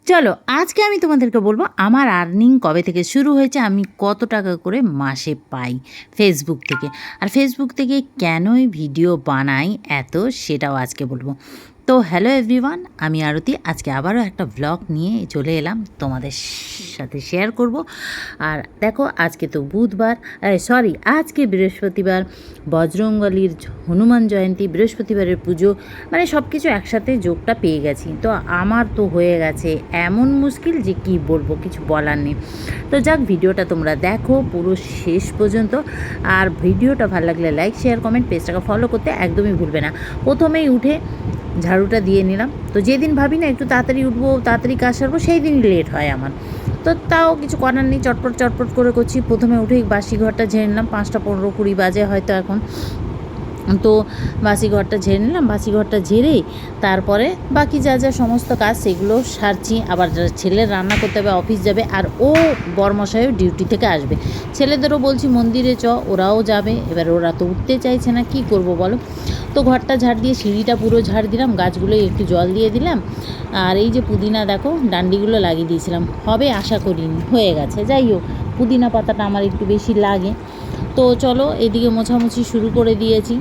চলো আজকে আমি তোমাদেরকে বলবো আমার আর্নিং কবে থেকে শুরু হয়েছে, আমি কত টাকা করে মাসে পাই ফেসবুক থেকে, আর ফেসবুক থেকে কেনই ভিডিও বানাই সেটাও আজকে বলবো। তো হ্যালো এভরিওয়ান, আমি আরতি। আজকে আবারও একটা ব্লগ নিয়ে চলে এলাম তোমাদের সাথে শেয়ার করব। আর দেখো আজকে তো বুধবার, আজকে বৃহস্পতিবার, বজরংবলীর হনুমান জয়ন্তী, বৃহস্পতিবারের পুজো, মানে সব কিছু একসাথে যোগটা পেয়ে গেছি। তো আমার তো হয়ে গেছে এমন মুশকিল যে কি বলবো, কিছু বলার নেই। তো যাক, ভিডিওটা তোমরা দেখো পুরো শেষ পর্যন্ত। আর ভিডিওটা ভালো লাগলে লাইক, শেয়ার, কমেন্ট, পেজটাকে ফলো করতে একদমই ভুলবে না। প্রথমেই উঠে ঝাড়ুটা দিয়ে নিলাম। তো যেদিন ভাবি না একটু তাড়াতাড়ি উঠবো, তাড়াতাড়ি কাজ সারবো, সেই দিনই লেট হয় আমার। তো তাও কিছু করার নেই, চটপট চটপট করে করছি। প্রথমে উঠেই বাসি ঘরটা ঝেড়ে নিলাম, 5:15-20 বাজে হয়তো এখন। তো বাসি ঘরটা ঝেড়ে নিলাম, বাসি ঘরটা ঝেড়েই তারপরে বাকি যা যা সমস্ত কাজ সেগুলো সারছি। আবার ছেলের রান্না করতে হবে, অফিস যাবে, আর ও বরমশাইও ডিউটি থেকে আসবে। ছেলেদেরও বলছি মন্দিরে ওরাও যাবে। এবার ওরা তো উঠতে চাইছে না, কি করব বলো। তো ঘরটা ঝাড় দিয়ে সিঁড়িটা পুরো ঝাড় দিলাম, গাছগুলোই একটু জল দিয়ে দিলাম। আর এই যে পুদিনা দেখো ডান্ডিগুলো লাগিয়ে দিয়েছিলাম, হবে আশা করিনি, হয়ে গেছে। যাই হোক, পুদিনা পাতাটা আমার একটু বেশি লাগে। তো চলো এদিকে মোছামুছি শুরু করে দিয়েছি।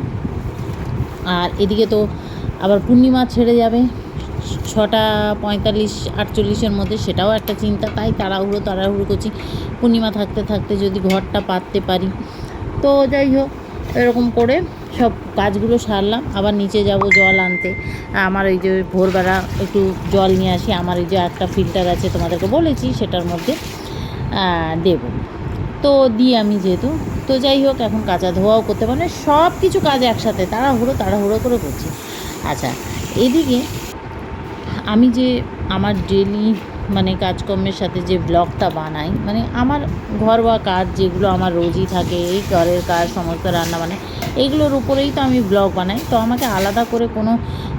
আর এদিকে তো আবার পূর্ণিমা ছেড়ে যাবে 6:45-48-এর মধ্যে, সেটাও একটা চিন্তা। তাই তাড়াহুড়ো করছি, পূর্ণিমা থাকতে থাকতে যদি ঘরটা পাততে পারি। তো যাই হোক, এরকম করে সব কাজগুলো সারলাম। আবার নিচে যাব জল আনতে। আমার ওই যে ভোরবেলা একটু জল নিয়ে আসি, আমার এই যে একটা ফিল্টার আছে তোমাদেরকে বলেছি, সেটার মধ্যে দেব। তো দিই আমি যেহেতু। তো যাই হোক, এখন কাচা ধোয়াও করতে পারে, সব কিছু কাজ একসাথে তাড়াহুড়ো করে করছি। আচ্ছা, এদিকে আমি যে আমার ডেলি মানে কাজকর্মের সাথে যে ব্লগটা বানাই, মানে আমার ঘরোয়া কাজ যেগুলো আমার রোজই থাকে, এই ঘরের কাজ, সমস্ত রান্না বান্না, এইগুলোর উপরেই তো আমি ব্লগ বানাই। তো আমাকে আলাদা করে কোনো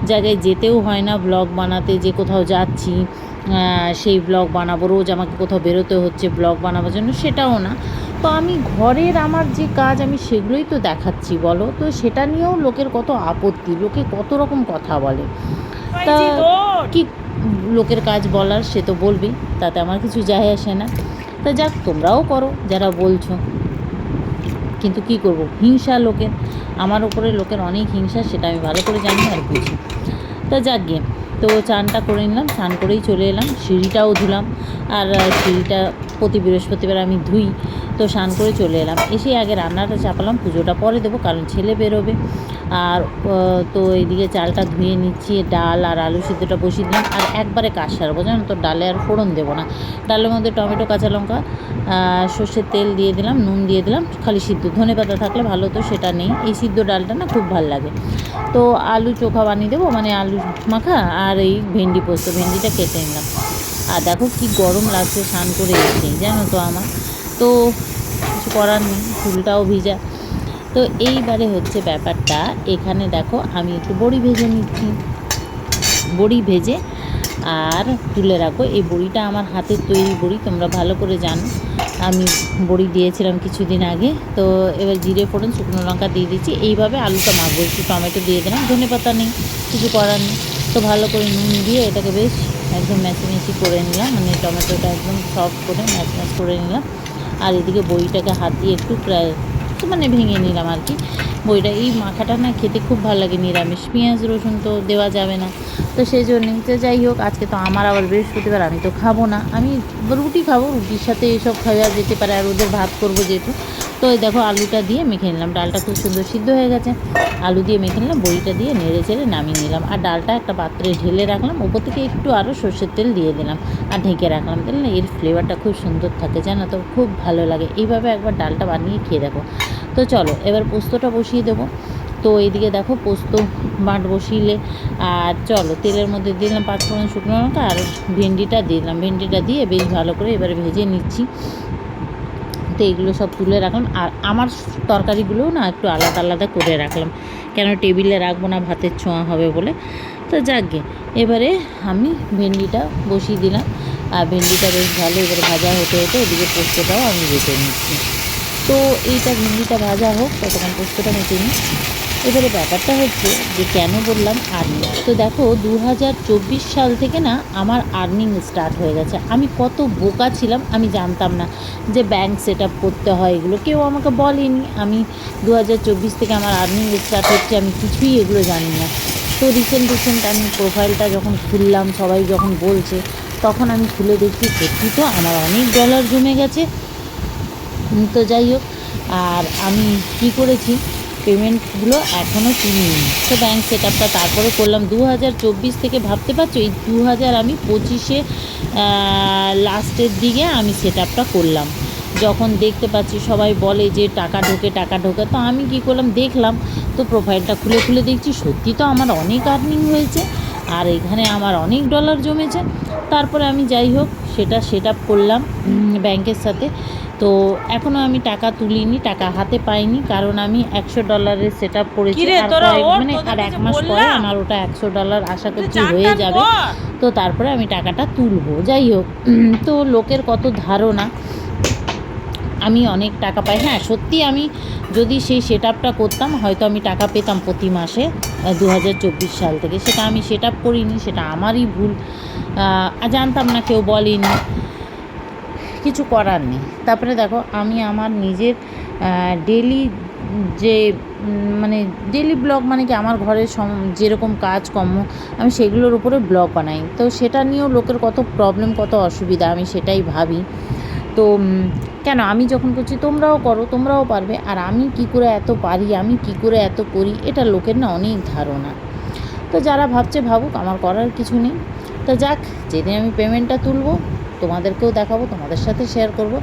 জায়গায় যেতেও হয় না ব্লগ বানাতে, যে কোথাও যাচ্ছি সেই ব্লগ বানাবো, রোজ আমাকে কোথাও বেরোতে হচ্ছে ব্লগ বানাবার জন্য, সেটাও না। তো আমি ঘরের আমার যে কাজ আমি সেগুলোই তো দেখাচ্ছি বলো। তো সেটা নিয়েও লোকের কত আপত্তি, লোকে কত রকম কথা বলে। তা কি লোকের কাজ বলার, সে তো বলবেই, তাতে আমার কিছু যায় আসে না। তা যাক, তোমরাও করো যারা বলছো, কিন্তু কি করব, হিংসা লোকের, আমার উপরে লোকের অনেক হিংসা, সেটা আমি ভালো করে জানি আর বুঝি। তা যাক গিয়ে, তো চানটা করে নিলাম, স্নান করেই চলে এলাম, সিঁড়িটাও ধুলাম। আর সিঁড়িটা প্রতি বৃহস্পতিবার আমি ধুই। তো স্নান করে চলে এলাম, এসে আগে রান্নাটা চাপালাম, পুজোটা পরে দেবো কারণ ছেলে বেরোবে। আর তো এইদিকে চালটা ধুয়ে নিচ্ছি, ডাল আর আলু সিদ্ধটা বসিয়ে দিলাম। আর একবারে কাজ সারবো জানো তো, ডালে আর ফোড়ন দেবো না। ডালের মধ্যে টমেটো, কাঁচা লঙ্কা, সর্ষের তেল দিয়ে দিলাম, নুন দিয়ে দিলাম, খালি সিদ্ধ। ধনে পাতা থাকলে ভালো হতো, সেটা নেই। এই সিদ্ধ ডালটা না খুব ভালো লাগে। তো আলু চোখা বানিয়ে দেবো, মানে আলু মাখা, আর এই ভেন্ডি পোস্ত, ভেন্ডিটা কেটে নিলাম। আর দেখো কি গরম লাগছে স্নান করে এসেই, জানো তো আমার। তো কিছু করার নেই, চুলটাও ভিজা। তো এইবারে হচ্ছে ব্যাপারটা, এখানে দেখো আমি একটু বড়ি ভেজে নিচ্ছি। বড়ি ভেজে আর তুলে রাখবো। এই বড়িটা আমার হাতের তৈরি বড়ি, তোমরা ভালো করে জানো। আমি বড়ি দিয়েছিলাম কিছুদিন আগে। তো এবার জিরে ফোড়ন, শুকনো লঙ্কা দিয়ে দিচ্ছি। এইভাবে আলুটা মাখবো, একটু টমেটো দিয়ে দিলাম, ধনে পাতা নেই, কিছু করার নেই। তো ভালো করে নুন দিয়ে এটাকে বেশ একদম ম্যাচি করে নিলাম, মানে টমেটোটা একদম সফট করে ম্যাচ করে নিলাম। আর এদিকে বড়িটাকে হাত দিয়ে একটু প্রায় মানে ভেঙে নিলাম আর কি। বড়িটা এই মাখাটা না খেতে খুব ভালো লাগে, নিরামিষ, পেঁয়াজ রসুন তো দেওয়া যাবে না। তো সেই জন্যই। তো যাই হোক, আজকে তো আমার আবার বৃহস্পতিবার, আমি তো খাবো না, আমি রুটি খাবো, রুটির সাথে এসব খাওয়া যেতে পারে। আর ওদের ভাত করবো যেহেতু। তো এই দেখো আলুটা দিয়ে মেখে নিলাম, ডালটা খুব সুন্দর সিদ্ধ হয়ে গেছে। আলু দিয়ে মেখে নিলাম, বড়িটা দিয়ে নেড়ে চেড়ে নামিয়ে নিলাম। আর ডালটা একটা পাত্রে ঢেলে রাখলাম, ওপর থেকে একটু আরও সর্ষের তেল দিয়ে দিলাম আর ঢেকে রাখলাম। তাহলে না এর ফ্লেভারটা খুব সুন্দর থাকে, জানো তো, খুব ভালো লাগে। এইভাবে একবার ডালটা বানিয়ে খেয়ে দেখো। তো চলো এবার পোস্তটা বসিয়ে দেবো। তো এইদিকে দেখো পোস্ত বাট বসিয়ে, আর চলো তেলের মধ্যে দিলাম 5 ফোড়ন, শুকনো লঙ্কা, আর ভেন্ডিটা দিয়ে দিলাম। ভেন্ডিটা দিয়ে বেশ ভালো করে এবারে ভেজে নিচ্ছি। তো এগুলো সব তুলে রাখলাম। আর আমার তরকারিগুলোও না একটু আলাদা আলাদা করে রাখলাম, কেন টেবিলে রাখবো না, ভাতের ছোঁয়া হবে বলে। তো যাকগে, এবারে আমি ভেন্ডিটা বসিয়ে দিলাম। আর ভেন্ডিটা বেশ ভালো এবারে ভাজা হতে হতে এদিকে পোস্তটাও আমি বেটে নিচ্ছি। তো এইটা ভেন্ডিটা ভাজা হোক, ততক্ষণ পোস্তটা মেটে নিই। এবারে ব্যাপারটা হচ্ছে যে কেন বললাম আর্নিং, তো দেখো 2024 সাল থেকে না আমার আর্নিং স্টার্ট হয়ে গেছে। আমি কত বোকা ছিলাম, আমি জানতাম না যে ব্যাংক সেট আপ করতে হয়, এগুলো কেউ আমাকে বলেনি। আমি 2024 থেকে আমার আর্নিং স্টার্ট হচ্ছে, আমি কিছুই এগুলো জানি না। তো রিসেন্ট আমি প্রোফাইলটা যখন খুললাম, সবাই যখন বলছে, তখন আমি খুলে দেখি সত্যি তো আমার অনেক ডলার জমে গেছে। তো যাই হোক, আর আমি কি করেছি, পেমেন্টগুলো এখনও তুলিনি। তো ব্যাংক সেট আপটা তারপরে করলাম 2024 থেকে, ভাবতে পারছো এই 2025-এ লাস্টের দিকে আমি সেট আপটা করলাম। যখন দেখতে পাচ্ছি সবাই বলে যে টাকা ঢোকে, তো আমি কি করলাম, দেখলাম, তো প্রোফাইলটা খুলে দেখছি সত্যি তো আমার অনেক আর্নিং হয়েছে, আর এখানে আমার অনেক ডলার জমেছে। তারপরে আমি যাই হোক সেটা সেট আপ করলাম ব্যাংকের সাথে। তো এখনও আমি টাকা তুলিনি, টাকা হাতে পাইনি, কারণ আমি $100 সেট আপ করেছি। আর 1 মাস পরে আমার ওটা $100 আশা করছি হয়ে যাবে। তো তারপরে আমি টাকাটা তুলবো। যাই হোক, তো লোকের কত ধারণা আমি অনেক টাকা পাই। হ্যাঁ সত্যি, আমি যদি সেই সেট আপটা করতাম হয়তো আমি টাকা পেতাম প্রতি মাসে 2024 সাল থেকে। সেটা আমি সেট আপ করিনি, সেটা আমারই ভুল, জানতাম না, কেউ বলেনি, কিছু করার নেই। তারপরে দেখো আমি আমার নিজের ডেলি যে মানে ডেলি ব্লগ, মানে কি আমার ঘরের যেরকম কাজকর্ম আমি সেগুলোর উপরে ব্লগ বানাই। তো সেটা নিয়েও লোকের কত প্রবলেম, কত অসুবিধা, আমি সেটাই ভাবি। তো কেন আমি যখন করছি তোমরাও করো, তোমরাও পারবে। আর আমি কি করে এত পারি, আমি কি করে এত করি, এটা লোকের না অনেক ধারণা। তো যারা ভাবছে ভাবুক, আমার করার কিছু নেই। তো যাক, যেদিন আমি পেমেন্টটা তুলবো তোমাদেরকেও দেখাবো, তোমাদের সাথে শেয়ার করবো।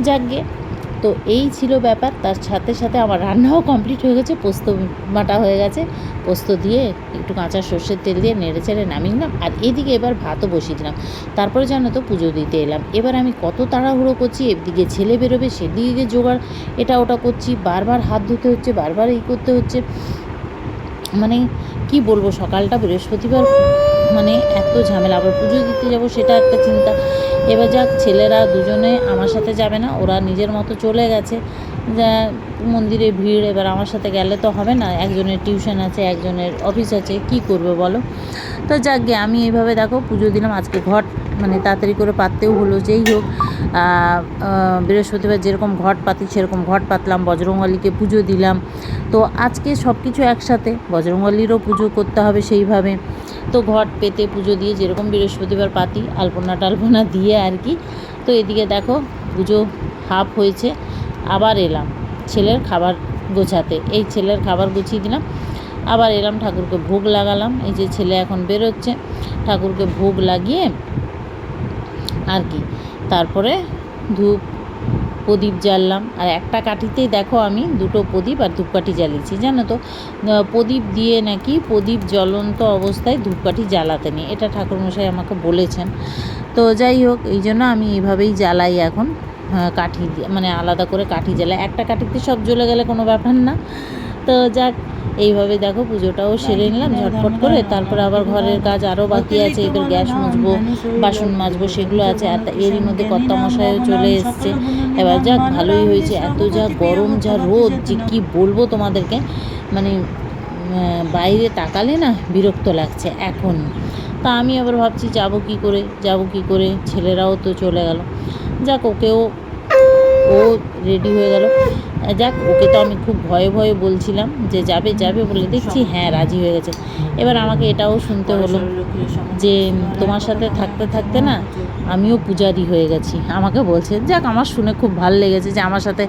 যাকগে, তো এই ছিল ব্যাপার। তার সাথে সাথে আমার রান্নাও কমপ্লিট হয়ে গেছে, পোস্ত বাটা হয়ে গেছে, পোস্ত দিয়ে একটু কাঁচা সর্ষের তেল দিয়ে নেড়ে চেড়ে নামিয়ে নিলাম। আর এদিকে এবার ভাতও বসিয়ে দিলাম। তারপরে জানো তো পুজো দিতে এলাম। এবার আমি কত তাড়াহুড়ো করছি, এদিকে ছেলে বেরোবে, সেদিকে জোগাড়, এটা ওটা করছি, বারবার হাত ধুতে হচ্ছে, বারবার এই করতে হচ্ছে, মানে কি বলবো, সকালটা বৃহস্পতিবার, মানে এত ঝামেলা। আবার পুজো দিতে যাব সেটা একটা চিন্তা। এবার যাক, ছেলেরা দুজনে আমার সাথে যাবে না, ওরা নিজের মতো চলে গেছে, যা মন্দিরে ভিড়, এবার আমার সাথে গেলে তো হবে না, একজনের টিউশন আছে, একজনের অফিস আছে, কি করবে বলো। তো যাক গে, আমি এইভাবে দেখো পুজো দিলাম। আজকে ঘট মানে তাড়াতাড়ি করে পাততেও হলো। যেই হোক, বৃহস্পতিবার যেরকম ঘট পাতি সেরকম ঘট পাতলাম, বজরংবলীকে পুজো দিলাম। তো আজকে সব কিছু একসাথে, বজরংবলীরও পুজো করতে হবে সেইভাবে। তো ঘট পেতে পুজো দিয়ে যেরকম বৃহস্পতিবার পাতি, আলপনা টালপনা দিয়ে আর কি। তো এদিকে দেখো পুজো হাফ হয়েছে, আবার এলাম ছেলের খাবার গোছাতে। এই ছেলের খাবার গুছিয়ে দিলাম, আবার এলাম ঠাকুরকে ভোগ লাগালাম। এই যে ছেলে এখন বেরোচ্ছে, ঠাকুরকে ভোগ লাগিয়ে আর কি, তারপরে ধূপ প্রদীপ জ্বাললাম। আর একটা কাঠিতেই দেখো আমি দুটো প্রদীপ আর ধূপকাঠি জ্বালিয়েছি, জানো তো। প্রদীপ দিয়ে নাকি প্রদীপ জ্বলন্ত অবস্থায় ধূপকাঠি জ্বালাতে নেই, এটা ঠাকুরমশাই আমাকে বলেছেন। তো যাই হোক, এই জন্য আমি এইভাবেই জ্বালাই এখন, কাঠি দিয়ে, মানে আলাদা করে কাঠি জ্বালাই। একটা কাঠিতে সব জ্বলে গেলে কোনো ব্যাপার না। তো যাক, এইভাবে দেখো পুজোটাও সেরে নিলাম ঝটপট করে। তারপরে আবার ঘরের কাজ আরও বাকি আছে, এবার গ্যাস মুছবো, বাসন মাজবো, সেগুলো আছে। আর এরই মধ্যে কর্তামশাইও চলে এসছে। এবার যাক, ভালোই হয়েছে। এত যা গরম, যা রোদ, যে কী বলবো তোমাদেরকে, মানে বাইরে তাকালে না বিরক্ত লাগছে এখন। তা আমি আবার ভাবছি যাব কি করে, ছেলেরাও তো চলে গেল। যাক, ও রেডি হয়ে গেল। যাক, ওকে তো আমি খুব ভয়ে ভয়ে বলছিলাম যে যাবে বলে, দেখছি হ্যাঁ রাজি হয়ে গেছে। এবার আমাকে এটাও শুনতে হলো যে তোমার সাথে থাকতে থাকতে না আমিও পূজারি হয়ে গেছি, আমাকে বলছে। যাক, আমার শুনে খুব ভালো লেগেছে যে আমার সাথে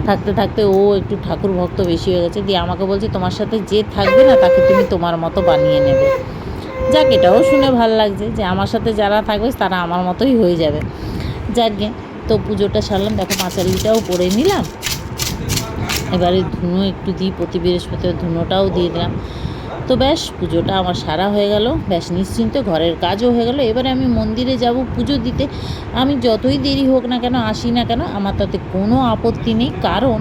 থাকতে থাকতে ও একটু ঠাকুর ভক্ত বেশি হয়ে গেছে। দিয়ে আমাকে বলছে তোমার সাথে যে থাকবে না তাকে তুমি তোমার মতো বানিয়ে নেবে। যাক, এটাও শুনে ভালো লাগছে যে আমার সাথে যারা থাকবে তারা আমার মতোই হয়ে যাবে। যাকগে, তো পুজোটা সারলাম। দেখো পাঁচালিটাও পরে নিলাম। এবারে ধুনো একটু দিই, প্রতি বৃহস্পতিবার ধুনোটাও দিয়ে দিলাম। তো ব্যাস, পুজোটা আমার সারা হয়ে গেল, ব্যাস নিশ্চিন্ত, ঘরের কাজও হয়ে গেল। এবারে আমি মন্দিরে যাব পুজো দিতে। আমি যতই দেরি হোক না কেন, আসি না কেন, আমার তাতে কোনো আপত্তি নেই, কারণ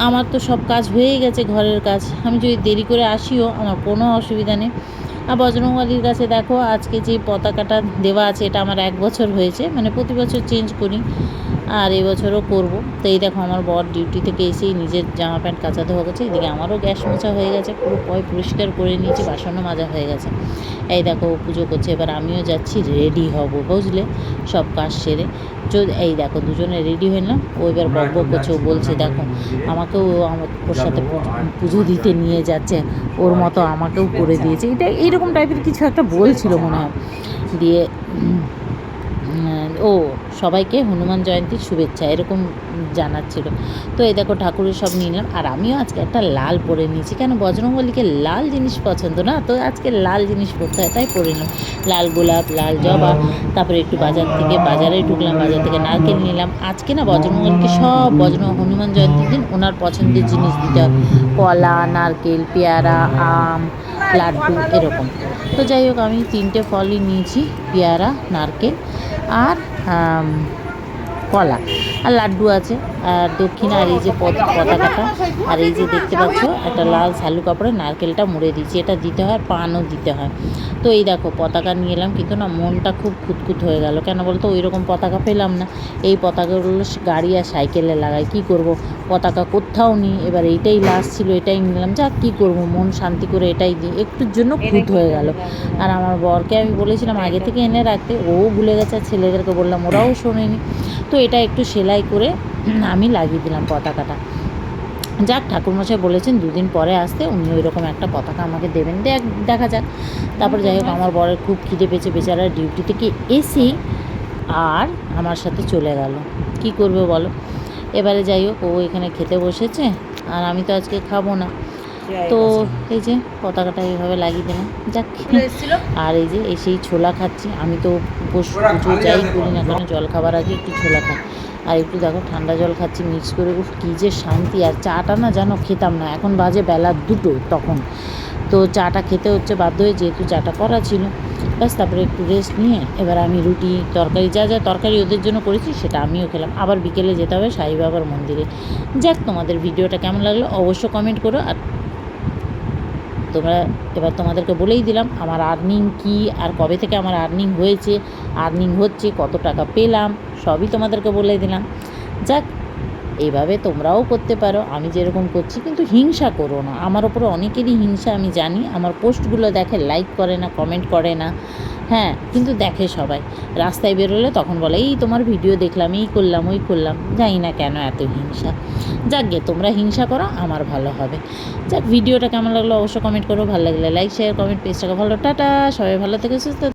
আমার তো সব কাজ হয়ে গেছে, ঘরের কাজ। আমি যদি দেরি করে আসিও আমার কোনো অসুবিধা নেই। আর বজরংবলীর কাছে দেখো আজকে যে পতাকাটা দেওয়া আছে, এটা আমার 1 বছর হয়েছে, মানে প্রতি বছর চেঞ্জ করি। আর এবছরও করব। তো এই দেখো আমার বর ডিউটি থেকে এসেই নিজের জামা প্যান্ট কাচা ধোয়া গেছে, এদিকে আমারও গ্যাস মোছা হয়ে গেছে, পুরো পরিষ্কার করে নিয়েছি, বাসনও মাজা হয়ে গেছে। এই দেখো পুজো করছে, এবার আমিও যাচ্ছি রেডি হব, বুঝলে, সব কাজ সেরে। যদি এই দেখো দুজনে রেডি হয়ে না, ও এবার বক বক করছে, ও বলছে দেখো আমাকেও ওর সাথে পুজো দিতে নিয়ে যাচ্ছে, ওর মতো আমাকেও করে দিয়েছে, এটা এইরকম টাইপের কিছু একটা বলছিল মনে হয়। দিয়ে ও সবাইকে হনুমান জয়ন্তীর শুভেচ্ছা এরকম জানাচ্ছিল। তো এই দেখো ঠাকুরের সব নিয়ে নিলাম, আর আমিও আজকে একটা লাল পরে নিয়েছি, কেন বজরংবলীকে লাল জিনিস পছন্দ না, তো আজকে লাল জিনিস পরতে হয় তাই পরে নিলাম। লাল গোলাপ, লাল জবা, তারপরে একটু বাজারে ঢুকলাম, বাজার থেকে নারকেল নিলাম। আজকে না বজরংবলীকে সব হনুমান জয়ন্তীর দিন ওনার পছন্দের জিনিস দিতে হয়, কলা, নারকেল, পেয়ারা, আম, লাড্ডু এরকম। তো যাই হোক আমি 3টে ফলই নিয়েছি, পেয়ারা, নারকেল আর কলা, আর লাড্ডু আছে, আর দক্ষিণা, আর এই যে পতাকাটা, আর এই যে দেখতে পাচ্ছ একটা লাল শালু কাপড়ে নারকেলটা মুড়ে দিয়েছি, এটা দিতে হয়, পানও দিতে হয়। তো এই দেখো পতাকা নিয়ে এলাম, কিন্তু না মনটা খুব খুঁতখুত হয়ে গেল, কেন বলতো ওই রকম পতাকা পেলাম না। এই পতাকাগুলো গাড়ি আর সাইকেলে লাগাই, কি করব, পতাকা কোথাও নেই। এবার এইটাই লাস্ট ছিল, এটাই নিলাম, যাক কী করবো, মন শান্তি করে এটাই দিই, একটুর জন্য খুঁত হয়ে গেল। আর আমার বরকে আমি বলেছিলাম আগে থেকে এনে রাখতে, ও ভুলে গেছে, আর ছেলেদেরকে বললাম ওরাও শোনেনি। তো এটা একটু সেলাই করে আমি লাগিয়ে দিলাম পতাকাটা। যাক ঠাকুরমশাই বলেছেন 2 দিন পরে আসতে, উনি ওই রকম একটা পতাকা আমাকে দেবেন, দেখা যাক। তারপর যাই হোক আমার বরের খুব খিদে পেয়েছে, বেচারা ডিউটি থেকে এসেই আর আমার সাথে চলে গেল, কি করবে বলো। এবারে যাই হোক ও এখানে খেতে বসেছে, আর আমি তো আজকে খাবো না। তো এই যে পতাকাটা এইভাবে লাগিয়ে দিলাম, যাক। আর এই যে এসেই ছোলা খাচ্ছি, আমি তো পুজো যাই করি না কেন জল খাবার আগে একটু ছোলা খাই, আর একটু দেখো ঠান্ডা জল খাচ্ছি মিক্স করে, কী যে শান্তি। আর চাটা না জানো খেতাম না, এখন বাজে বেলা 2 তখন, তো চাটা খেতে হচ্ছে বাধ্য হয়ে, যেহেতু চাটা করা ছিল। ব্যাস তারপরে একটু রেস্ট নিয়ে এবার আমি রুটি তরকারি, যা তরকারি ওদের জন্য করেছি সেটা আমিও খেলাম। আবার বিকেলে যেতে হবে সাই বাবার মন্দিরে। যাক তোমাদের ভিডিওটা কেমন লাগলো অবশ্য কমেন্ট করো। আর তোমরা এবার তোমাদেরকে বলেই দিলাম আমার আর্নিং কী, আর কবে থেকে আমার আর্নিং হয়েছে, আর্নিং হচ্ছে, কত টাকা পেলাম, সবই তোমাদেরকে বলে দিলাম। যাক এইভাবে তোমরাও করতে পারো, আমি যেরকম করছি, কিন্তু হিংসা করো না, আমার ওপরে অনেকেরই হিংসা আমি জানি, আমার পোস্টগুলো দেখে, লাইক করে না, কমেন্ট করে না, হ্যাঁ, কিন্তু দেখে সবাই। রাস্তায় বেরোলে তখন বলে এই তোমার ভিডিও দেখলাম, এই করলাম, ওই করলাম, জানি না কেন এত হিংসা। যাক গে তোমরা হিংসা করো, আমার ভালো হবে। যাক ভিডিওটা কেমন লাগলো অবশ্য কমেন্ট করো, ভালো লাগলে লাইক, শেয়ার, কমেন্ট, পেজটাকে ভালো, টাটা, সবাই ভালো থেকে সুস্থ।